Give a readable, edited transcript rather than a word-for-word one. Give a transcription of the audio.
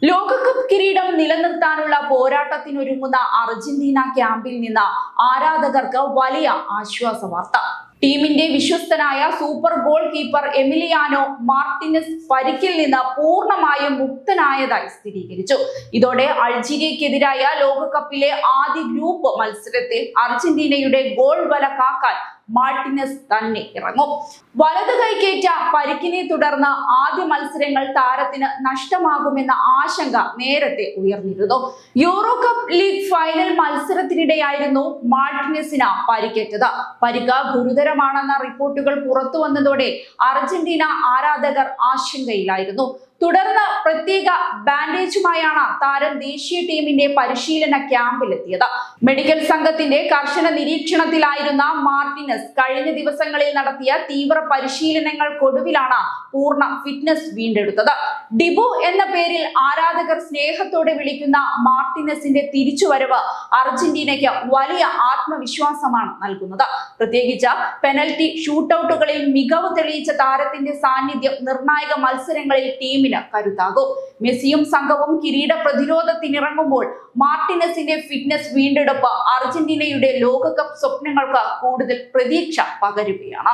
ലോകകപ്പ് കിരീടം നിലനിർത്താനുള്ള പോരാട്ടത്തിനൊരുങ്ങുന്ന അർജന്റീന ക്യാമ്പിൽ നിന്ന് ആരാധകർക്ക് വലിയ ആശ്വാസ വാർത്ത. ടീമിന്റെ വിശ്വസ്തനായ super goal keeper Emiliano Martinez പരിക്കിൽ നിന്ന് പൂർണ്ണമായും മുക്തനായതായി സ്ഥിരീകരിച്ചു. ഇതോടെ അൾജീരിയക്കെതിരായ ലോകകപ്പിലെ ആദ്യ ഗ്രൂപ്പ് മത്സരത്തിൽ അർജന്റീനയുടെ ഗോൾ വല കാക്കാൻ മാർട്ടിനസ് തന്നെ ഇറങ്ങും. വലതു കൈക്കേറ്റ പരിക്കിനെ തുടർന്ന് ആദ്യ മത്സരങ്ങൾ താരത്തിന് നഷ്ടമാകുമെന്ന ആശങ്ക നേരത്തെ ഉയർന്നിരുന്നു. യൂറോ കപ്പ് ലീഗ് ഫൈനൽ മത്സരത്തിനിടെയായിരുന്നു മാർട്ടിനസിന് പരിക്കേറ്റത്. പരിക്ക് ഗുരുതരമാണെന്ന റിപ്പോർട്ടുകൾ പുറത്തു വന്നതോടെ അർജന്റീന ആരാധകർ ആശങ്കയിലായിരുന്നു. തുടർന്ന് പ്രത്യേക ബാൻഡേജുമായാണ് താരം ദേശീയ ടീമിന്റെ പരിശീലന ക്യാമ്പിലെത്തിയത്. മെഡിക്കൽ സംഘത്തിന്റെ കർശന നിരീക്ഷണത്തിലായിരുന്ന മാർട്ടിനസ് കഴിഞ്ഞ ദിവസങ്ങളിൽ നടത്തിയ തീവ്ര പരിശീലനങ്ങൾക്കൊടുവിലാണ് പൂർണ്ണ ഫിറ്റ്നസ് വീണ്ടെടുത്തത്. ഡിബു എന്ന പേരിൽ ആരാധകർ സ്നേഹത്തോടെ വിളിക്കുന്ന മാർട്ടിനസിന്റെ തിരിച്ചുവരവ് അർജന്റീനയ്ക്ക് വലിയ ആത്മവിശ്വാസമാണ് നൽകുന്നത്. പ്രത്യേകിച്ച് പെനൽറ്റി ഷൂട്ടൌട്ടുകളിൽ മികവ് തെളിയിച്ച താരത്തിന്റെ സാന്നിധ്യം നിർണായക മത്സരങ്ങളിൽ ടീമിന് കരുത്താകും. മെസ്സിയും സംഘവും കിരീട പ്രതിരോധത്തിനിറങ്ങുമ്പോൾ മാർട്ടിനസിന്റെ ഫിറ്റ്നസ് വീണ്ടെടുപ്പ് അർജന്റീനയുടെ ലോകകപ്പ് സ്വപ്നങ്ങൾക്ക് കൂടുതൽ പ്രതീക്ഷ പകരുകയാണ്.